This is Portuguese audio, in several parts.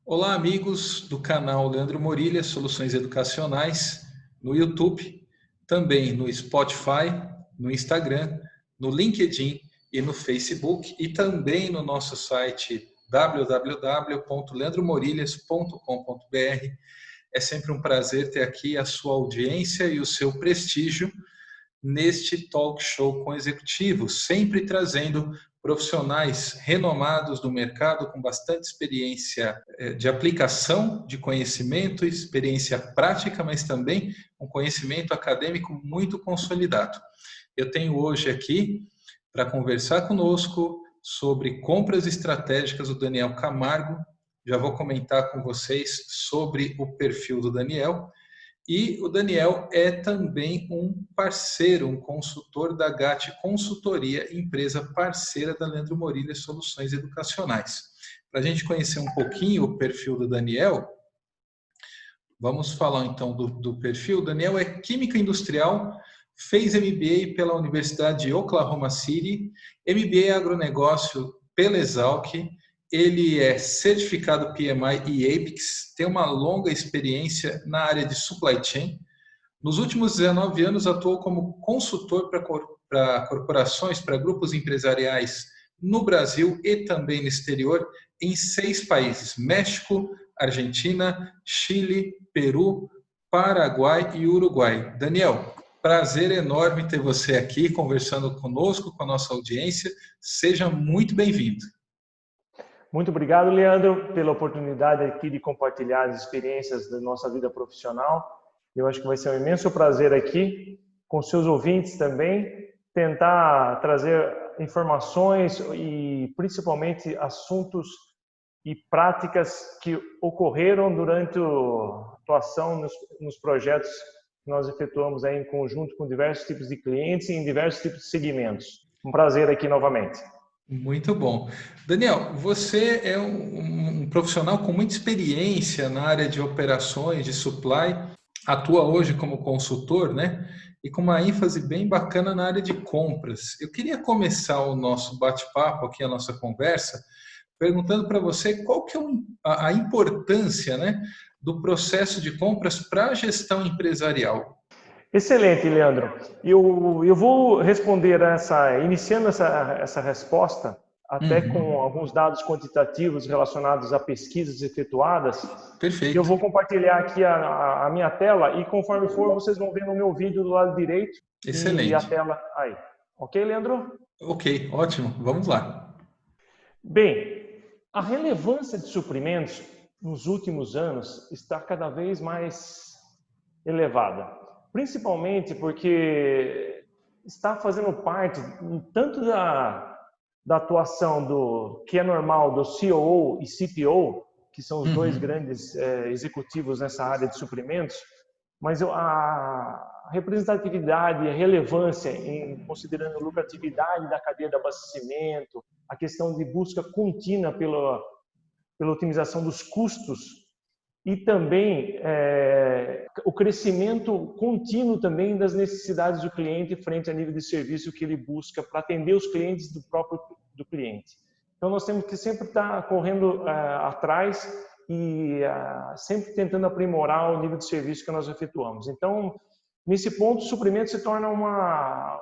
Olá, amigos do canal Leandro Morilha, Soluções Educacionais, no YouTube, também no Spotify, no Instagram, no LinkedIn e no Facebook, e também no nosso site www.leandromorilhas.com.br. É sempre um prazer ter aqui a sua audiência e o seu prestígio neste talk show com executivos, sempre trazendo profissionais renomados do mercado com bastante experiência de aplicação de conhecimento, experiência prática, mas também um conhecimento acadêmico muito consolidado. Eu tenho hoje aqui para conversar conosco sobre compras estratégicas o Daniel Camargo. Já vou comentar com vocês sobre o perfil do Daniel. E o Daniel é também um parceiro, um consultor da GAT Consultoria, empresa parceira da Leandro Morilha Soluções Educacionais. Para a gente conhecer um pouquinho o perfil do Daniel, vamos falar então do perfil. O Daniel é químico industrial, fez MBA pela Universidade de Oklahoma City, MBA agronegócio pela Exalc. Ele é certificado PMI e APIX, tem uma longa experiência na área de supply chain. Nos últimos 19 anos, atuou como consultor para corporações, para grupos empresariais no Brasil e também no exterior, em 6 países: México, Argentina, Chile, Peru, Paraguai e Uruguai. Daniel, prazer enorme ter você aqui conversando conosco, com a nossa audiência. Seja muito bem-vindo. Muito obrigado, Leandro, pela oportunidade aqui de compartilhar as experiências da nossa vida profissional. Eu acho que vai ser um imenso prazer aqui, com seus ouvintes também, tentar trazer informações e principalmente assuntos e práticas que ocorreram durante a atuação nos projetos que nós efetuamos aí em conjunto com diversos tipos de clientes e em diversos tipos de segmentos. Um prazer aqui novamente. Muito bom. Daniel, você é um profissional com muita experiência na área de operações, de supply, atua hoje como consultor, né? E com uma ênfase bem bacana na área de compras. Eu queria começar o nosso bate-papo aqui, a nossa conversa, perguntando para você qual que é a importância, né, do processo de compras para a gestão empresarial. Excelente, Leandro. Eu vou responder iniciando essa resposta, até com alguns dados quantitativos relacionados a pesquisas efetuadas. Perfeito. Eu vou compartilhar aqui a minha tela e, conforme for, vocês vão ver no meu vídeo do lado direito. Excelente. E a tela aí. Ok, Leandro? Ok, ótimo. Vamos lá. Bem, a relevância de suprimentos nos últimos anos está cada vez mais elevada. Principalmente porque está fazendo parte tanto da atuação que é normal do COO e CPO, que são os dois grandes executivos nessa área de suprimentos, mas a representatividade e a relevância, considerando a lucratividade da cadeia de abastecimento, a questão de busca contínua pela otimização dos custos, e também o crescimento contínuo também das necessidades do cliente frente ao nível de serviço que ele busca para atender os clientes do cliente. Então, nós temos que sempre estar correndo atrás e sempre tentando aprimorar o nível de serviço que nós efetuamos. Então, nesse ponto, o suprimento se torna uma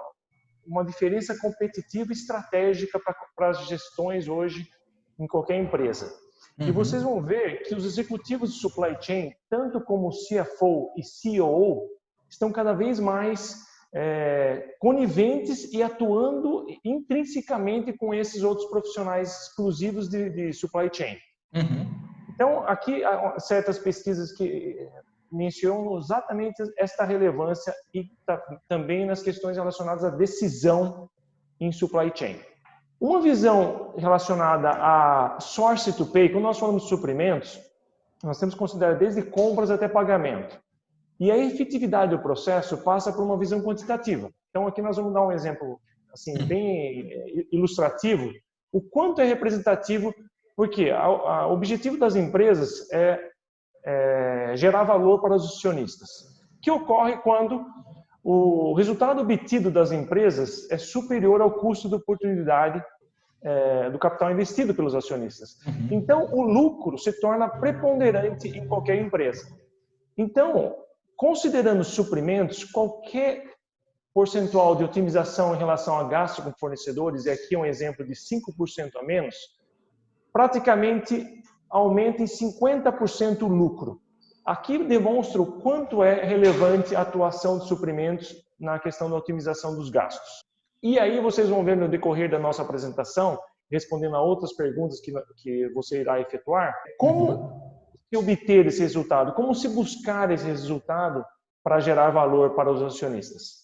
diferença competitiva e estratégica para as gestões hoje em qualquer empresa. E vocês vão ver que os executivos de supply chain, tanto como o CFO e COO, estão cada vez mais coniventes e atuando intrinsecamente com esses outros profissionais exclusivos de supply chain. Então, aqui há certas pesquisas que mencionam exatamente esta relevância e também nas questões relacionadas à decisão em supply chain. Uma visão relacionada a source to pay, quando nós falamos de suprimentos, nós temos que considerar desde compras até pagamento. E a efetividade do processo passa por uma visão quantitativa. Então, aqui nós vamos dar um exemplo assim, bem ilustrativo, o quanto é representativo, porque o objetivo das empresas é gerar valor para os acionistas, que ocorre quando o resultado obtido das empresas é superior ao custo de oportunidade do capital investido pelos acionistas. Então, o lucro se torna preponderante em qualquer empresa. Então, considerando suprimentos, qualquer percentual de otimização em relação a gasto com fornecedores, e aqui é um exemplo de 5% a menos, praticamente aumenta em 50% o lucro. Aqui demonstra o quanto é relevante a atuação de suprimentos na questão da otimização dos gastos. E aí vocês vão ver no decorrer da nossa apresentação, respondendo a outras perguntas que você irá efetuar, como se obter esse resultado, como se buscar esse resultado para gerar valor para os acionistas.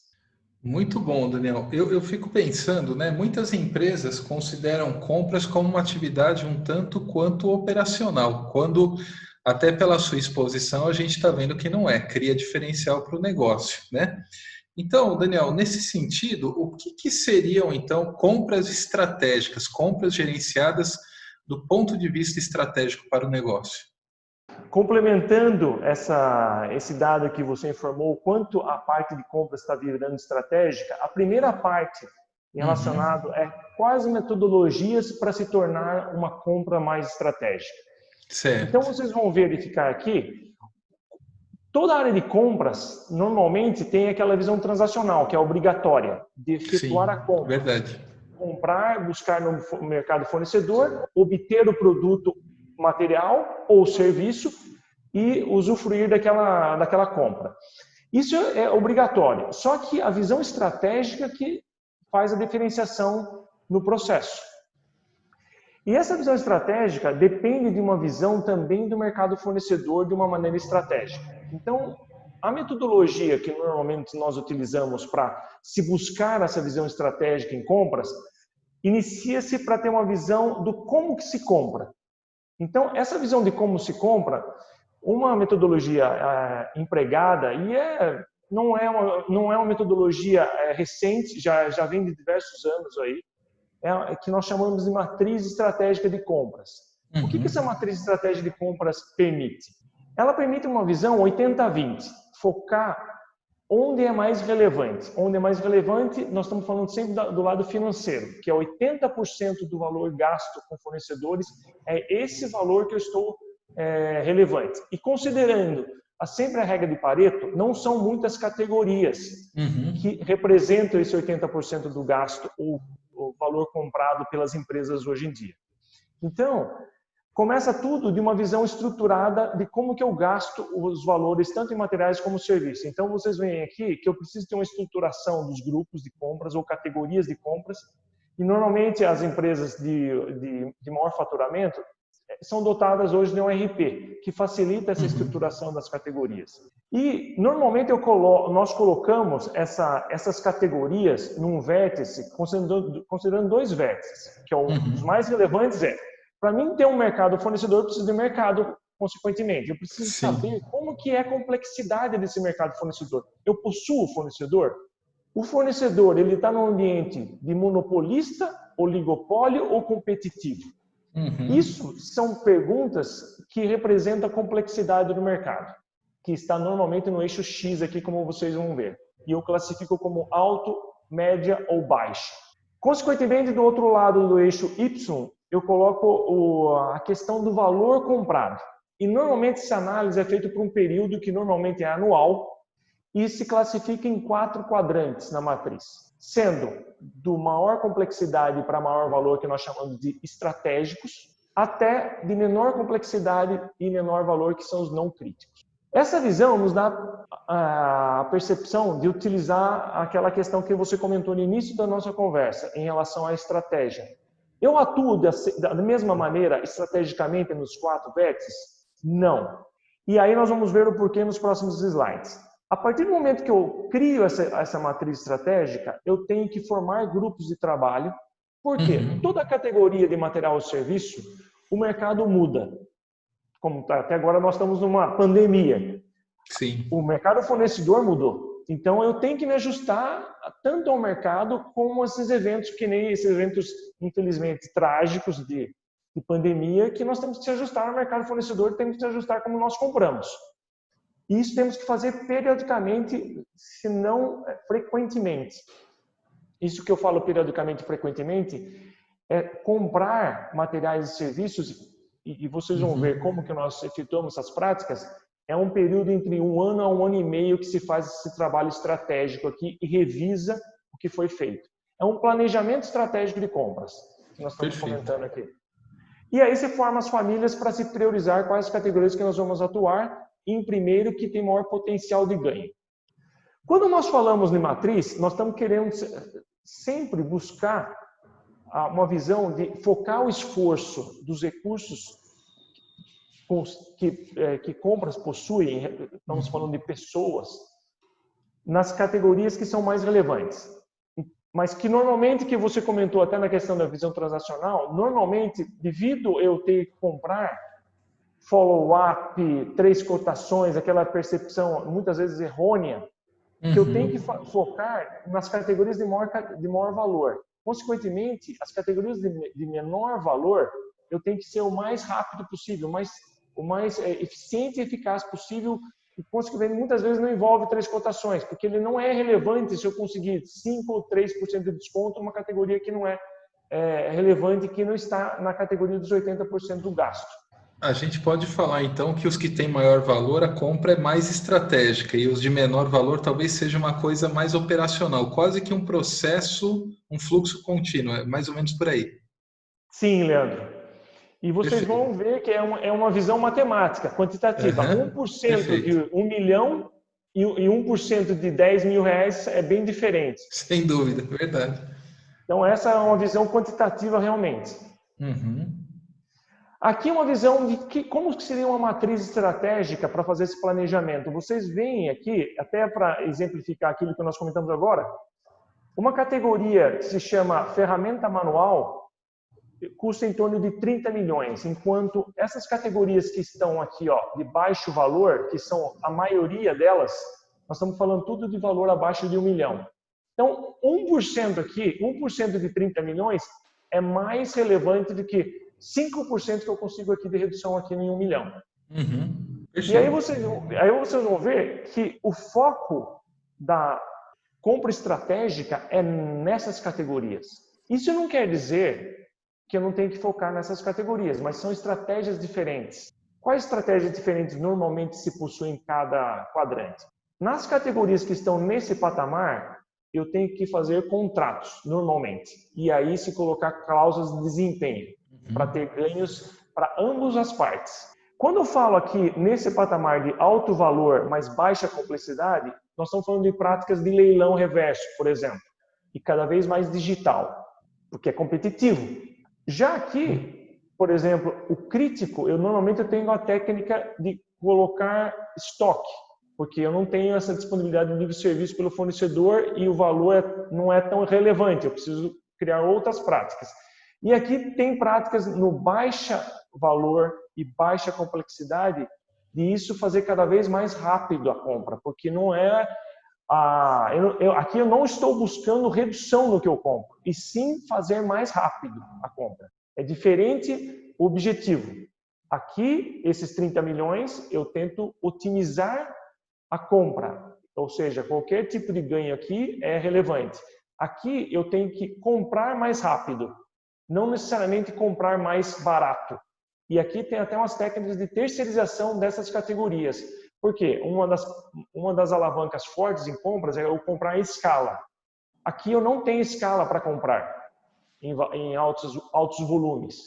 Muito bom, Daniel. Eu fico pensando, né? Muitas empresas consideram compras como uma atividade um tanto quanto operacional, quando até pela sua exposição a gente está vendo que não é, cria diferencial para o negócio, né? Então, Daniel, nesse sentido, o que seriam então compras estratégicas, compras gerenciadas do ponto de vista estratégico para o negócio? Complementando esse dado que você informou, quanto a parte de compras está virando estratégica, a primeira parte relacionada é quais metodologias para se tornar uma compra mais estratégica. Certo. Então, vocês vão verificar aqui, toda a área de compras normalmente tem aquela visão transacional, que é obrigatória, de efetuar a compra. Verdade. Comprar, buscar no mercado fornecedor, obter o produto material ou serviço e usufruir daquela compra. Isso é obrigatório, só que a visão estratégica que faz a diferenciação no processo. E essa visão estratégica depende de uma visão também do mercado fornecedor de uma maneira estratégica. Então, a metodologia que normalmente nós utilizamos para se buscar essa visão estratégica em compras, inicia-se para ter uma visão do como que se compra. Então, essa visão de como se compra, uma metodologia empregada, e não é uma metodologia recente, já vem de diversos anos aí, que nós chamamos de matriz estratégica de compras. O que essa matriz estratégica de compras permite? Ela permite uma visão 80-20, focar onde é mais relevante. Onde é mais relevante, nós estamos falando sempre do lado financeiro, que é 80% do valor gasto com fornecedores, é esse valor que eu estou relevante. E considerando sempre a regra de Pareto, não são muitas categorias que representam esse 80% do gasto ou o valor comprado pelas empresas hoje em dia. Então, começa tudo de uma visão estruturada de como que eu gasto os valores, tanto em materiais como serviços. Então, vocês veem aqui que eu preciso ter uma estruturação dos grupos de compras ou categorias de compras, e normalmente as empresas de maior faturamento são dotadas hoje de um RP, que facilita essa estruturação das categorias. E, normalmente, nós colocamos essas categorias num vértice, considerando dois vértices, que os mais relevantes para mim ter um mercado fornecedor, eu preciso de mercado, consequentemente. Eu preciso saber como que é a complexidade desse mercado fornecedor. Eu possuo fornecedor? O fornecedor, ele está num ambiente de monopolista, oligopólio ou competitivo? Isso são perguntas que representam a complexidade do mercado, que está normalmente no eixo X aqui, como vocês vão ver. E eu classifico como alto, média ou baixa. Consequentemente, do outro lado do eixo Y, eu coloco a questão do valor comprado. E normalmente essa análise é feita por um período que normalmente é anual e se classifica em 4 quadrantes na matriz, sendo do maior complexidade para maior valor, que nós chamamos de estratégicos, até de menor complexidade e menor valor, que são os não críticos. Essa visão nos dá a percepção de utilizar aquela questão que você comentou no início da nossa conversa, em relação à estratégia. Eu atuo da mesma maneira, estrategicamente, nos 4 vértices? Não. E aí nós vamos ver o porquê nos próximos slides. A partir do momento que eu crio essa matriz estratégica, eu tenho que formar grupos de trabalho. Por quê? Toda categoria de material ou serviço, o mercado muda. Como até agora nós estamos numa pandemia. O mercado fornecedor mudou. Então, eu tenho que me ajustar tanto ao mercado como a esses eventos, que nem esses eventos, infelizmente, trágicos de pandemia, que nós temos que se ajustar ao mercado fornecedor, temos que se ajustar como nós compramos. E isso temos que fazer periodicamente, se não frequentemente. Isso que eu falo periodicamente e frequentemente é comprar materiais e serviços, e vocês vão ver como que nós efetuamos essas práticas, é um período entre 1 ano a 1 ano e meio que se faz esse trabalho estratégico aqui e revisa o que foi feito. É um planejamento estratégico de compras, que nós estamos comentando aqui. E aí você forma as famílias para se priorizar quais as categorias que nós vamos atuar, em primeiro que tem maior potencial de ganho. Quando nós falamos de matriz, nós estamos querendo sempre buscar uma visão de focar o esforço dos recursos que compras possuem, estamos falando de pessoas, nas categorias que são mais relevantes. Mas que normalmente, que você comentou até na questão da visão transacional, normalmente, devido eu ter que comprar follow-up, 3 cotações, aquela percepção muitas vezes errônea, que eu tenho que focar nas categorias de maior valor. Consequentemente, as categorias de menor valor, eu tenho que ser o mais rápido possível, o mais eficiente e eficaz possível, e consequentemente muitas vezes não envolve 3 cotações, porque ele não é relevante se eu conseguir 5 ou 3% de desconto numa categoria que não é relevante, que não está na categoria dos 80% do gasto. A gente pode falar então que os que têm maior valor, a compra é mais estratégica e os de menor valor talvez seja uma coisa mais operacional, quase que um processo, um fluxo contínuo, é mais ou menos por aí. Sim, Leandro. E vocês vão ver que é uma visão matemática, quantitativa. 1% de 1 milhão e 1% de 10 mil reais é bem diferente. Sem dúvida, verdade. Então, essa é uma visão quantitativa realmente. Aqui uma visão de como seria uma matriz estratégica para fazer esse planejamento. Vocês veem aqui, até para exemplificar aquilo que nós comentamos agora, uma categoria que se chama ferramenta manual, custa em torno de 30 milhões, enquanto essas categorias que estão aqui, ó, de baixo valor, que são a maioria delas, nós estamos falando tudo de valor abaixo de 1 milhão. Então, 1% aqui, 1% de 30 milhões é mais relevante do que 5% que eu consigo aqui de redução aqui em 1 milhão. E aí vocês vão ver que o foco da compra estratégica é nessas categorias. Isso não quer dizer que eu não tenho que focar nessas categorias, mas são estratégias diferentes. Quais estratégias diferentes normalmente se possuem em cada quadrante? Nas categorias que estão nesse patamar, eu tenho que fazer contratos, normalmente. E aí se colocar cláusulas de desempenho, para ter ganhos para ambas as partes. Quando eu falo aqui nesse patamar de alto valor, mas baixa complexidade, nós estamos falando de práticas de leilão reverso, por exemplo, e cada vez mais digital, porque é competitivo. Já aqui, por exemplo, o crítico, normalmente eu tenho a técnica de colocar estoque, porque eu não tenho essa disponibilidade de livre serviço pelo fornecedor e o valor não é tão relevante, eu preciso criar outras práticas. E aqui tem práticas no baixa valor e baixa complexidade de isso fazer cada vez mais rápido a compra, porque não é aqui eu não estou buscando redução no que eu compro, e sim fazer mais rápido a compra. É diferente o objetivo. Aqui, esses 30 milhões, eu tento otimizar a compra, ou seja, qualquer tipo de ganho aqui é relevante. Aqui eu tenho que comprar mais rápido, não necessariamente comprar mais barato. E aqui tem até umas técnicas de terceirização dessas categorias. Por quê? Uma das alavancas fortes em compras é eu comprar em escala. Aqui eu não tenho escala para comprar em altos volumes.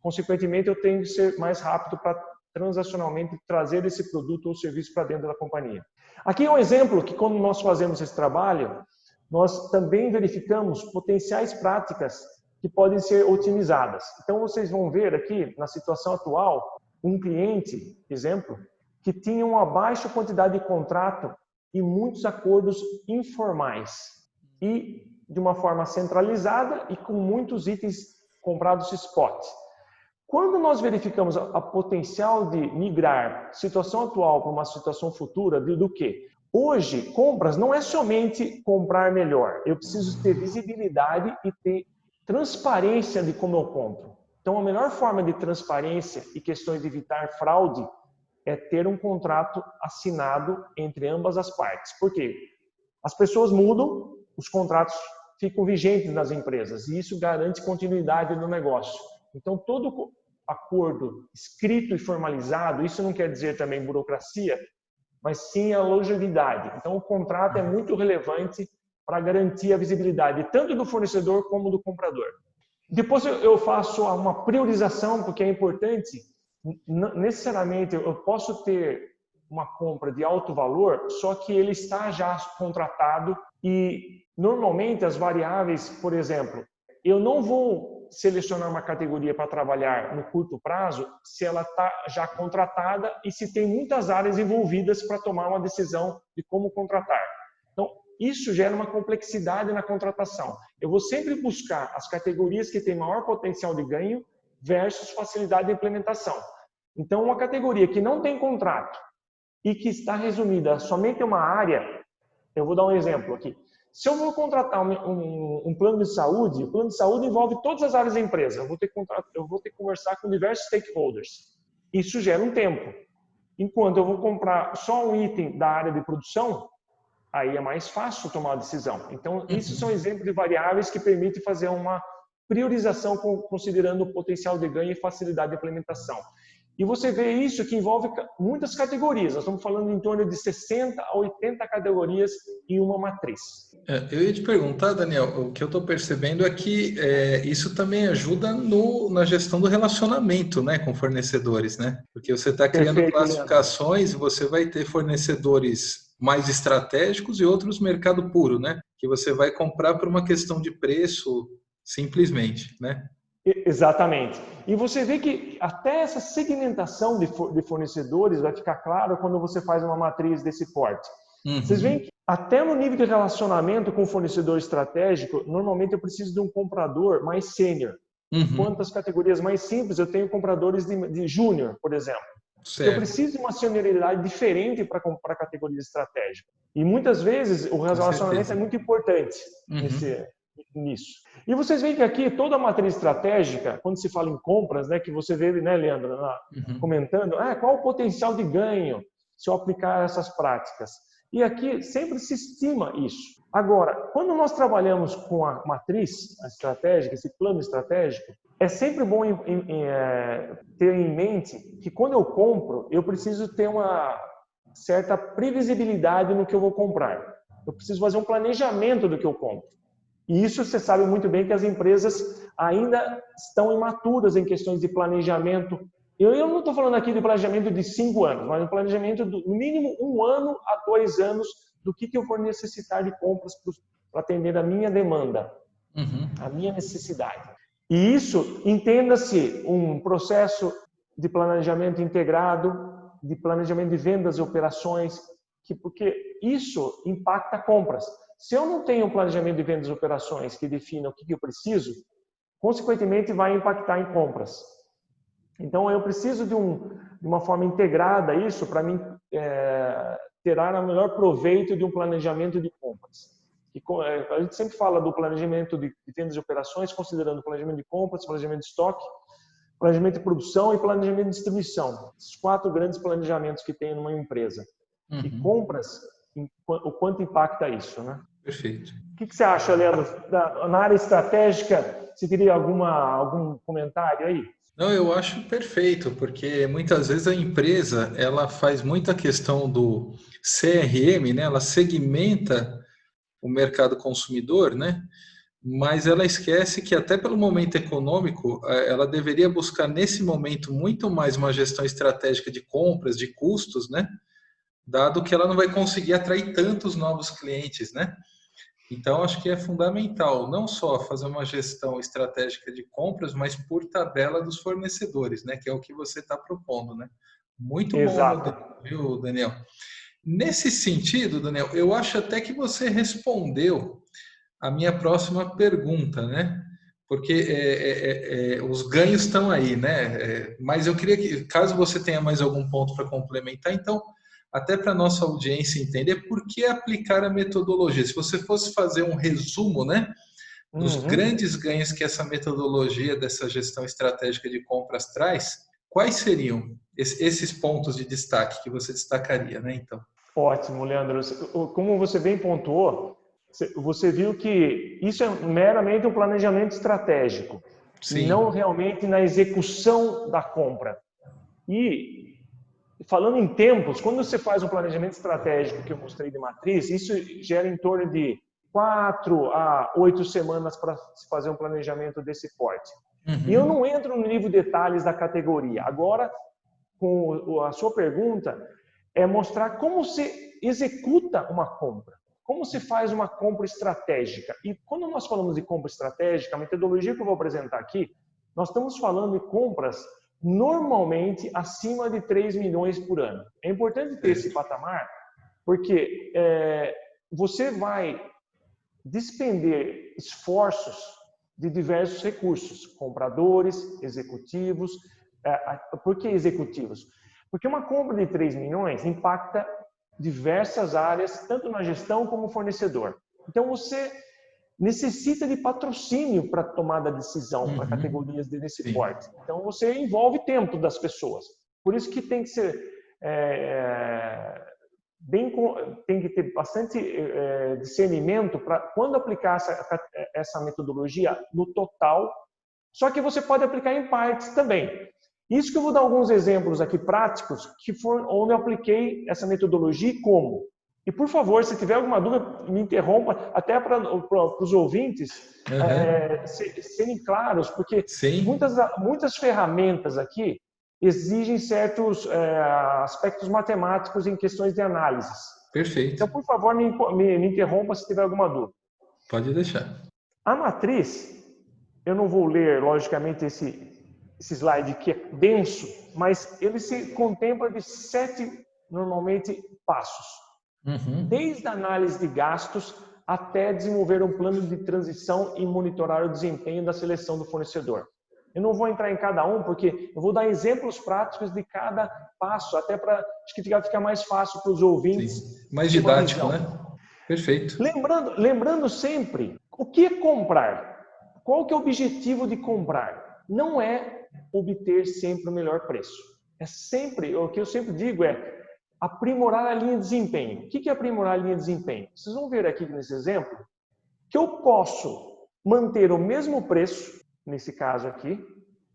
Consequentemente, eu tenho que ser mais rápido para transacionalmente trazer esse produto ou serviço para dentro da companhia. Aqui é um exemplo que quando nós fazemos esse trabalho, nós também verificamos potenciais práticas que podem ser otimizadas. Então, vocês vão ver aqui, na situação atual, um cliente, exemplo, que tinha uma baixa quantidade de contrato e muitos acordos informais e de uma forma centralizada e com muitos itens comprados spot. Quando nós verificamos a potencial de migrar situação atual para uma situação futura, do quê? Hoje, compras não é somente comprar melhor. Eu preciso ter visibilidade e ter transparência de como eu compro. Então, a melhor forma de transparência e questões de evitar fraude é ter um contrato assinado entre ambas as partes. Por quê? As pessoas mudam, os contratos ficam vigentes nas empresas e isso garante continuidade no negócio. Então, todo acordo escrito e formalizado, isso não quer dizer também burocracia, mas sim a longevidade. Então, o contrato é muito relevante para garantir a visibilidade tanto do fornecedor como do comprador. Depois eu faço uma priorização, porque é importante. Necessariamente, eu posso ter uma compra de alto valor, só que ele está já contratado e, normalmente, as variáveis, por exemplo, eu não vou selecionar uma categoria para trabalhar no curto prazo se ela está já contratada e se tem muitas áreas envolvidas para tomar uma decisão de como contratar. Então, isso gera uma complexidade na contratação. Eu vou sempre buscar as categorias que têm maior potencial de ganho versus facilidade de implementação. Então, uma categoria que não tem contrato e que está resumida somente em uma área, eu vou dar um exemplo aqui. Se eu vou contratar um plano de saúde, o plano de saúde envolve todas as áreas da empresa. Eu vou ter que conversar com diversos stakeholders. Isso gera um tempo. Enquanto eu vou comprar só um item da área de produção, aí é mais fácil tomar a decisão. Então, esses são exemplos de variáveis que permitem fazer uma priorização considerando o potencial de ganho e facilidade de implementação. E você vê isso que envolve muitas categorias. Nós estamos falando em torno de 60 a 80 categorias em uma matriz. Eu ia te perguntar, Daniel, o que eu estou percebendo é que isso também ajuda na gestão do relacionamento, né, com fornecedores, né? Porque você está criando Perfeito, classificações Leandro. e você vai ter fornecedores mais estratégicos e outros mercado puro, né? Que você vai comprar por uma questão de preço, simplesmente, né? Exatamente. E você vê que até essa segmentação de fornecedores vai ficar claro quando você faz uma matriz desse porte. Vocês veem que até no nível de relacionamento com o fornecedor estratégico, normalmente eu preciso de um comprador mais sênior. Enquanto as categorias mais simples, eu tenho compradores de júnior, por exemplo. Eu preciso de uma senioridade diferente para comprar categorias estratégicas. E muitas vezes o relacionamento é muito importante nisso. E vocês veem que aqui toda a matriz estratégica, quando se fala em compras, né, que você vê, né, Leandro, comentando, qual o potencial de ganho se eu aplicar essas práticas? E aqui sempre se estima isso. Agora, quando nós trabalhamos com a matriz estratégica, esse plano estratégico, é sempre bom ter em mente que quando eu compro, eu preciso ter uma certa previsibilidade no que eu vou comprar. Eu preciso fazer um planejamento do que eu compro. E isso você sabe muito bem que as empresas ainda estão imaturas em questões de planejamento. Eu não estou falando aqui de planejamento de 5 anos, mas um planejamento no mínimo 1 ano a 2 anos do que eu vou necessitar de compras para atender a minha demanda, a minha necessidade. E isso, entenda-se, um processo de planejamento integrado, de planejamento de vendas e operações, porque isso impacta compras. Se eu não tenho um planejamento de vendas e operações que defina o que eu preciso, consequentemente vai impactar em compras. Então, eu preciso de uma forma integrada isso para mim tirar o melhor proveito de um planejamento de compras. A gente sempre fala do planejamento de vendas e operações, considerando planejamento de compras, planejamento de estoque, planejamento de produção e planejamento de distribuição. Esses 4 grandes planejamentos que tem numa empresa. E compras, o quanto impacta isso, né? Perfeito. O que você acha, Leandro? Na área estratégica, você teria algum comentário aí? Não, eu acho perfeito, porque muitas vezes a empresa ela faz muita questão do CRM, né? Ela segmenta o mercado consumidor, né? Mas ela esquece que até pelo momento econômico, ela deveria buscar nesse momento muito mais uma gestão estratégica de compras, de custos, né? Dado que ela não vai conseguir atrair tantos novos clientes, né? Então, acho que é fundamental não só fazer uma gestão estratégica de compras, mas por tabela dos fornecedores, né? Que é o que você está propondo, né? Muito bom o Exato. modelo, viu, Daniel? Nesse sentido, Daniel, eu acho até que você respondeu a minha próxima pergunta, né? Porque os ganhos estão aí, né? Mas eu queria que, caso você tenha mais algum ponto para complementar, então até para a nossa audiência entender por que aplicar a metodologia. Se você fosse fazer um resumo, né, dos grandes ganhos que essa metodologia dessa gestão estratégica de compras traz, quais seriam esses pontos de destaque que você destacaria, né, então? Ótimo, Leandro. Como você bem pontuou, Você viu que isso é meramente um planejamento estratégico, Sim. e não realmente na execução da compra. E falando em tempos, quando você faz um planejamento estratégico que eu mostrei de matriz, isso gera em torno de 4 a 8 semanas para se fazer um planejamento desse porte. E eu não entro no nível de detalhes da categoria. Agora, com a sua pergunta, é mostrar como se executa uma compra. Como se faz uma compra estratégica? E quando nós falamos de compra estratégica, a metodologia que eu vou apresentar aqui, nós estamos falando de compras normalmente acima de 3 milhões por ano. É importante ter esse patamar, porque você vai despender esforços de diversos recursos, compradores, executivos. Por que executivos? Porque uma compra de 3 milhões impacta diversas áreas, tanto na gestão como fornecedor. Então, você necessita de patrocínio para tomar a decisão para categorias desse porte. Então, você envolve tempo das pessoas. Por isso que tem que ser tem que ter bastante discernimento para quando aplicar essa metodologia no total. Só que você pode aplicar em partes também. Isso que eu vou dar alguns exemplos aqui práticos que foram onde eu apliquei essa metodologia e como. E, por favor, se tiver alguma dúvida, me interrompa, até para os ouvintes serem claros, porque muitas ferramentas aqui exigem certos aspectos matemáticos em questões de análises. Perfeito. Então, por favor, me interrompa se tiver alguma dúvida. Pode deixar. A matriz, eu não vou ler, logicamente, esse slide que é denso, mas ele se contempla de 7, normalmente, passos. Desde a análise de gastos até desenvolver um plano de transição e monitorar o desempenho da seleção do fornecedor. Eu não vou entrar em cada um, porque eu vou dar exemplos práticos de cada passo, até para acho que ficar mais fácil para os ouvintes. Sim. Mais didático, né? Perfeito. Lembrando sempre, o que é comprar? Qual que é o objetivo de comprar? Não é obter sempre o melhor preço. É sempre, o que eu sempre digo é aprimorar a linha de desempenho. O que é aprimorar a linha de desempenho? Vocês vão ver aqui nesse exemplo que eu posso manter o mesmo preço, nesse caso aqui,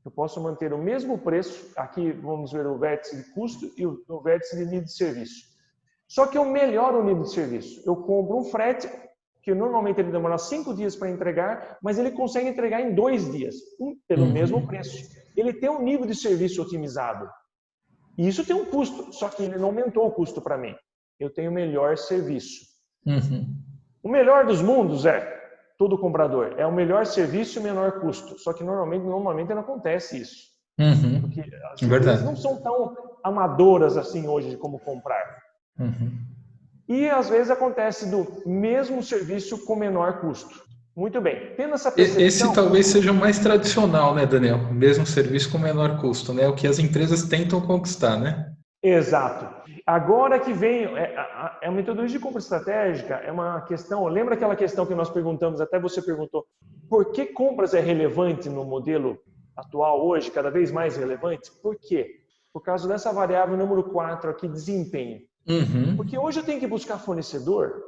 eu posso manter o mesmo preço, aqui vamos ver o vértice de custo e o vértice de nível de serviço. Só que eu melhoro o nível de serviço. Eu compro um frete, que normalmente ele demora 5 dias para entregar, mas ele consegue entregar em 2 dias, pelo mesmo preço. Ele tem um nível de serviço otimizado. E isso tem um custo, só que ele não aumentou o custo para mim. Eu tenho melhor serviço. O melhor dos mundos todo comprador, é o melhor serviço e o menor custo. Só que normalmente não acontece isso. Porque as empresas não são tão amadoras assim hoje de como comprar. E às vezes acontece do mesmo serviço com menor custo. Muito bem, tendo essa percepção... Esse talvez seja o mais tradicional, né, Daniel? O mesmo serviço com menor custo, né? O que as empresas tentam conquistar, né? Exato. Agora que vem a metodologia de compra estratégica é uma questão... Lembra aquela questão que nós perguntamos, até você perguntou, por que compras é relevante no modelo atual hoje, cada vez mais relevante? Por quê? Por causa dessa variável número 4 aqui, desempenho. Porque hoje eu tenho que buscar fornecedor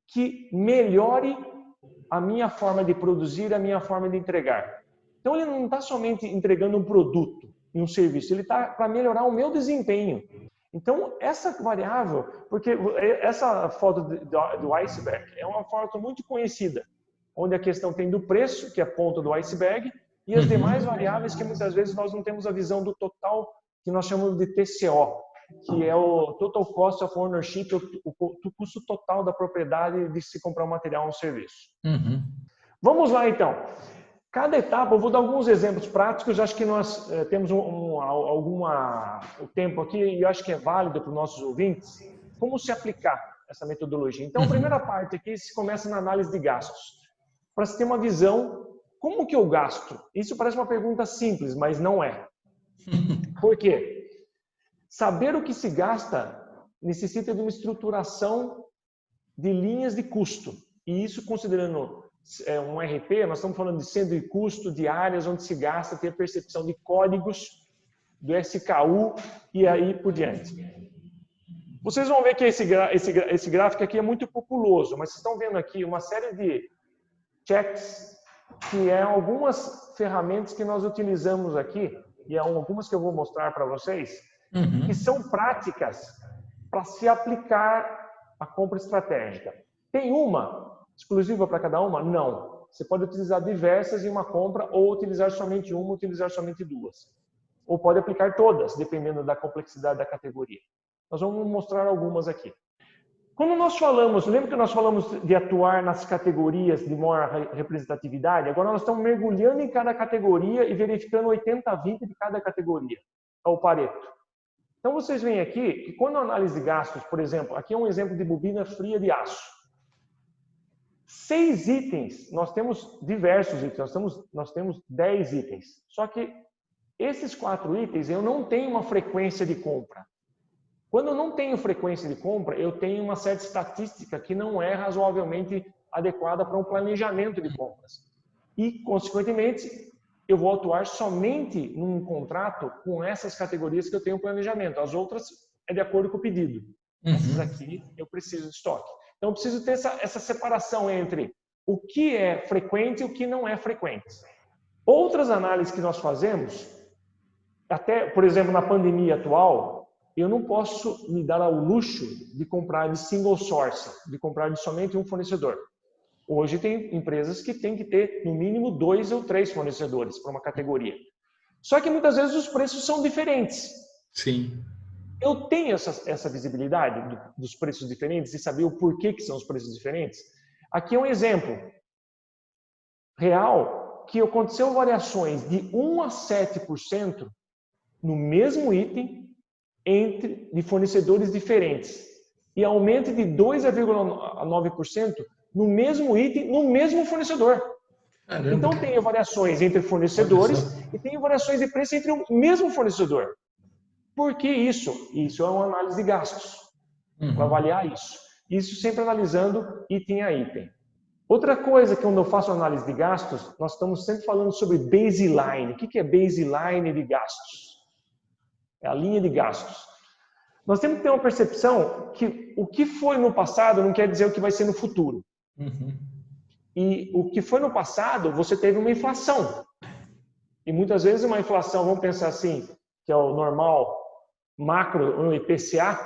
que melhore a minha forma de produzir, a minha forma de entregar. Então, ele não está somente entregando um produto e um serviço, ele está para melhorar o meu desempenho. Então, essa variável, porque essa foto do iceberg é uma foto muito conhecida, onde a questão tem do preço, que é a ponta do iceberg, e as demais variáveis que muitas vezes nós não temos a visão do total, que nós chamamos de TCO, que é o Total Cost of Ownership, o custo total da propriedade de se comprar um material ou um serviço. Vamos lá, então. Cada etapa, eu vou dar alguns exemplos práticos, acho que nós temos o tempo aqui, e eu acho que é válido para os nossos ouvintes, como se aplicar essa metodologia. Então, a primeira parte aqui se começa na análise de gastos. Para se ter uma visão, como que eu gasto? Isso parece uma pergunta simples, mas não é. Por quê? Saber o que se gasta necessita de uma estruturação de linhas de custo. E isso considerando um RP, nós estamos falando de centro de custo, de áreas onde se gasta, ter percepção de códigos, do SKU e aí por diante. Vocês vão ver que esse gráfico aqui é muito populoso, mas vocês estão vendo aqui uma série de checks, que é algumas ferramentas que nós utilizamos aqui, e algumas que eu vou mostrar para vocês, que são práticas para se aplicar a compra estratégica. Tem uma exclusiva para cada uma? Não. Você pode utilizar diversas em uma compra, ou utilizar somente uma, ou utilizar somente duas. Ou pode aplicar todas, dependendo da complexidade da categoria. Nós vamos mostrar algumas aqui. Quando nós falamos, lembra que nós falamos de atuar nas categorias de maior representatividade? Agora nós estamos mergulhando em cada categoria e verificando 80-20 de cada categoria. É o Pareto. Então vocês veem aqui que quando a análise de gastos, por exemplo, aqui é um exemplo de bobina fria de aço. 6 itens, nós temos diversos itens, nós temos 10 itens. Só que esses 4 itens eu não tenho uma frequência de compra. Quando eu não tenho frequência de compra, eu tenho uma certa estatística que não é razoavelmente adequada para um planejamento de compras. E, consequentemente, eu vou atuar somente num contrato com essas categorias que eu tenho planejamento. As outras é de acordo com o pedido. Essas aqui eu preciso de estoque. Então, eu preciso ter essa separação entre o que é frequente e o que não é frequente. Outras análises que nós fazemos, até, por exemplo, na pandemia atual, eu não posso me dar ao luxo de comprar de single source, de comprar de somente um fornecedor. Hoje tem empresas que têm que ter, no mínimo, 2 ou 3 fornecedores para uma categoria. Só que muitas vezes os preços são diferentes. Sim. Eu tenho essa visibilidade dos preços diferentes e saber o porquê que são os preços diferentes. Aqui é um exemplo real que aconteceu variações de 1 a 7% no mesmo item de fornecedores diferentes e aumento de 2,9% no mesmo item, no mesmo fornecedor. Caramba. Então, tem variações entre fornecedores e tem variações de preço entre o mesmo fornecedor. Por que isso? Isso é uma análise de gastos, para avaliar isso. Isso sempre analisando item a item. Outra coisa que quando eu faço análise de gastos, nós estamos sempre falando sobre baseline. O que é baseline de gastos? É a linha de gastos. Nós temos que ter uma percepção que o que foi no passado não quer dizer o que vai ser no futuro. E o que foi no passado, você teve uma inflação. E muitas vezes uma inflação, vamos pensar assim, que é o normal macro, o IPCA,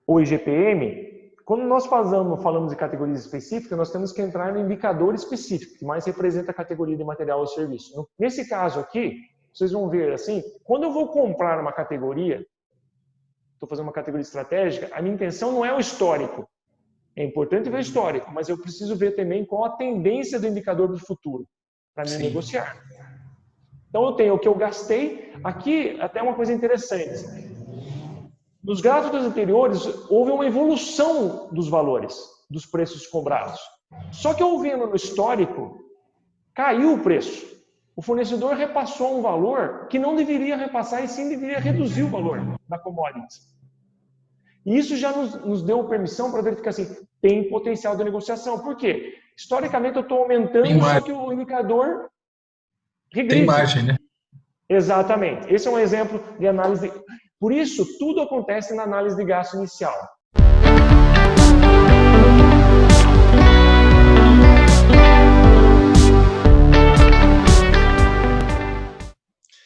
ou IGPM. Quando nós falamos de categorias específicas, nós temos que entrar no indicador específico, que mais representa a categoria de material ou serviço. Nesse caso aqui, vocês vão ver assim, quando eu vou comprar uma categoria, estou fazendo uma categoria estratégica, a minha intenção não é o histórico. É importante ver o histórico, mas eu preciso ver também qual a tendência do indicador do futuro para mim negociar. Então eu tenho o que eu gastei. Aqui até uma coisa interessante. Nos gráficos anteriores houve uma evolução dos valores, dos preços cobrados. Só que eu vendo no histórico, caiu o preço. O fornecedor repassou um valor que não deveria repassar e sim deveria reduzir o valor da commodity. E isso já nos deu permissão para verificar assim, tem potencial de negociação. Por quê? Historicamente eu estou aumentando, só que o indicador regride. Tem margem, né? Exatamente. Esse é um exemplo de análise. Por isso, tudo acontece na análise de gasto inicial.